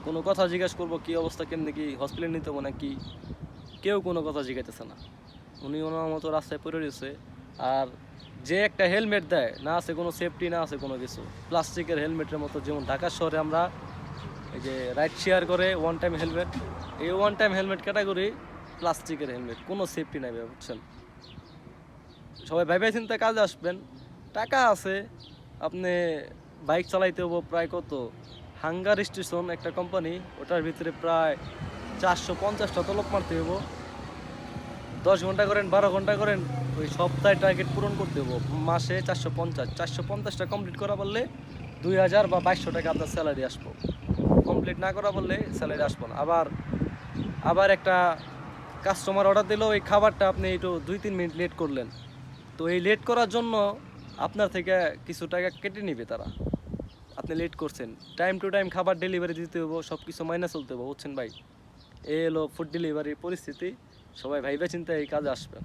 কোনো কথা জিজ্ঞেস করবো কী অবস্থা, কেমনি কি হসপিটালে নিতে হবো নাকি, কেউ কোনো কথা জিজ্ঞাসতেছে না। উনি ওনার মতো রাস্তায় পড়ে রয়েছে। আর যে একটা হেলমেট দেয়, না আছে কোনো সেফটি, না আছে কোনো কিছু, প্লাস্টিকের হেলমেটের মতো। যেমন ঢাকা শহরে আমরা এই যে রাইড শেয়ার করে ওয়ান টাইম হেলমেট, এই ওয়ান টাইম হেলমেট ক্যাটাগরি প্লাস্টিকের হেলমেট, কোনো সেফটি নাই ভাই, বুঝছেন? সবাই ভাইবে চিন্তা কাজে আসবেন, টাকা আছে, আপনি বাইক চালাইতে হবো প্রায় কত, হাঙ্গার স্টেশন একটা কোম্পানি, ওটার ভিতরে প্রায় 450টা তলব মারতে হবো। 10 ঘন্টা করেন 12 ঘন্টা করেন, ওই সপ্তাহে টার্গেট পূরণ করতে হবো। মাসে 450টা কমপ্লিট করা বললে 2000 বা 2200 টাকা আপনার স্যালারি আসবো। কমপ্লিট না করা বললে স্যালারি আসবো না। আবার আবার একটা কাস্টমার অর্ডার দিল, ওই খাবারটা আপনি একটু 2-3 মিনিট লেট করলেন, তো এই লেট করার জন্য আপনার থেকে কিছু টাকা কেটে নিবে তারা। আপনি লেট করছেন, টাইম টু টাইম খাবার ডেলিভারি দিতে হবো, সব কিছু মাইনে চলতে হবো, বুঝছেন ভাই? এই হলো ফুড ডেলিভারির পরিস্থিতি। সবাই ভাইবে চিন্তা এই কাজে আসবেন।